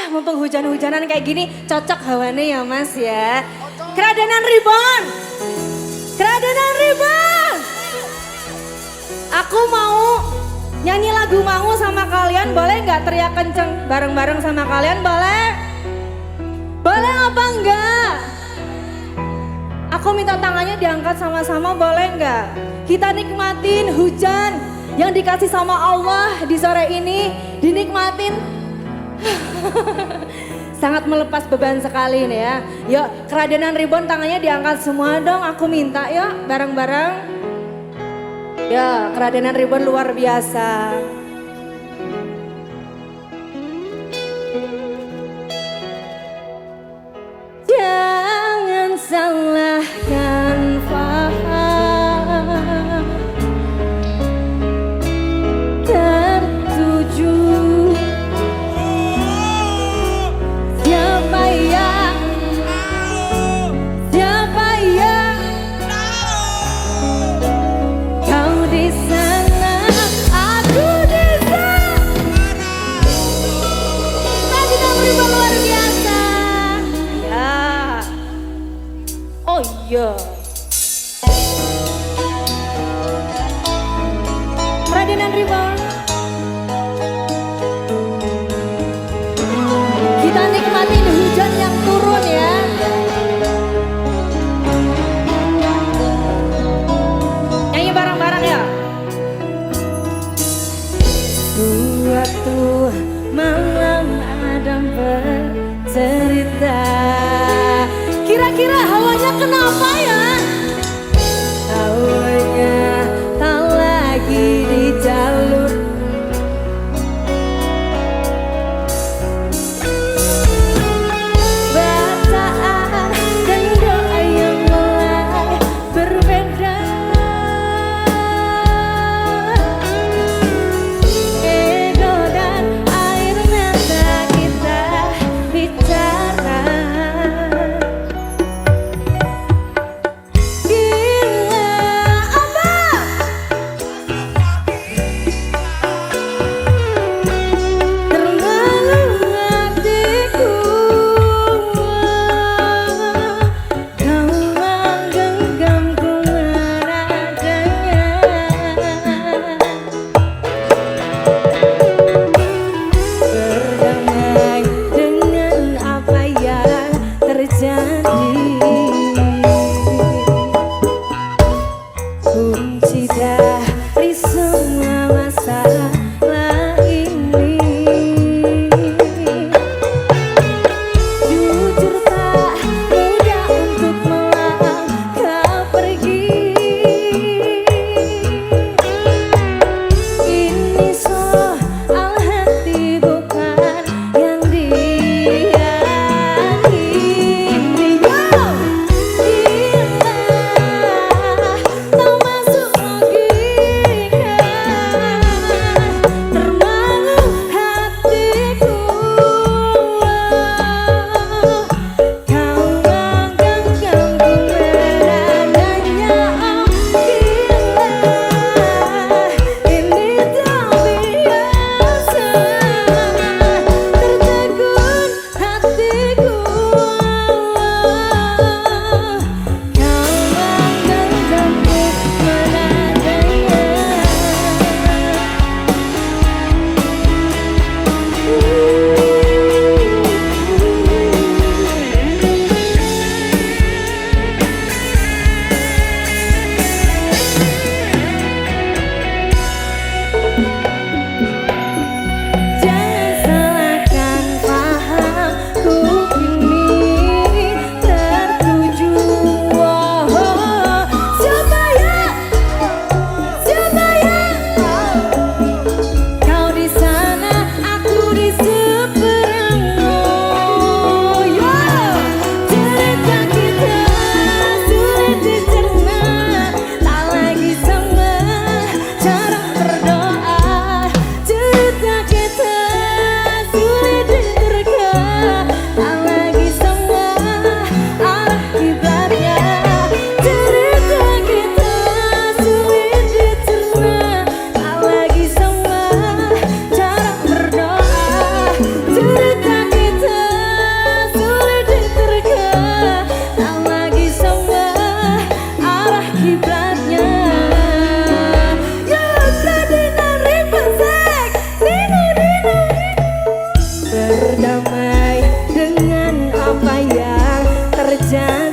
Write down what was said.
mumpung hujan-hujanan kayak gini cocok hawane ya mas ya. Keradenan Reborn. Keradenan Reborn. Aku mau nyanyi lagu mau sama kalian, boleh nggak teriak kenceng bareng-bareng sama kalian, boleh? Boleh apa enggak? Aku minta tangannya diangkat sama-sama, boleh nggak? Kita nikmatin hujan yang dikasih sama Allah di sore ini, dinikmatin. Sangat melepas beban sekali nih ya. Yuk, Keradenan Reborn tangannya diangkat semua dong, aku minta yuk bareng-bareng. Ya, Keradenan Reborn luar biasa. Jangan salahkan faham tertuju siapa yang kau di sana, aku di sana. Keradenan Reborn luar biasa. Ya. Oh iya. Keradenan Reborn. Kita nikmatin hujan yang turun ya. Nyanyi bareng-bareng ya. Suatu malam Adam bercerita. Kira-kira hawanya kenapa ya? Hawanya tak lagi di jalur saja.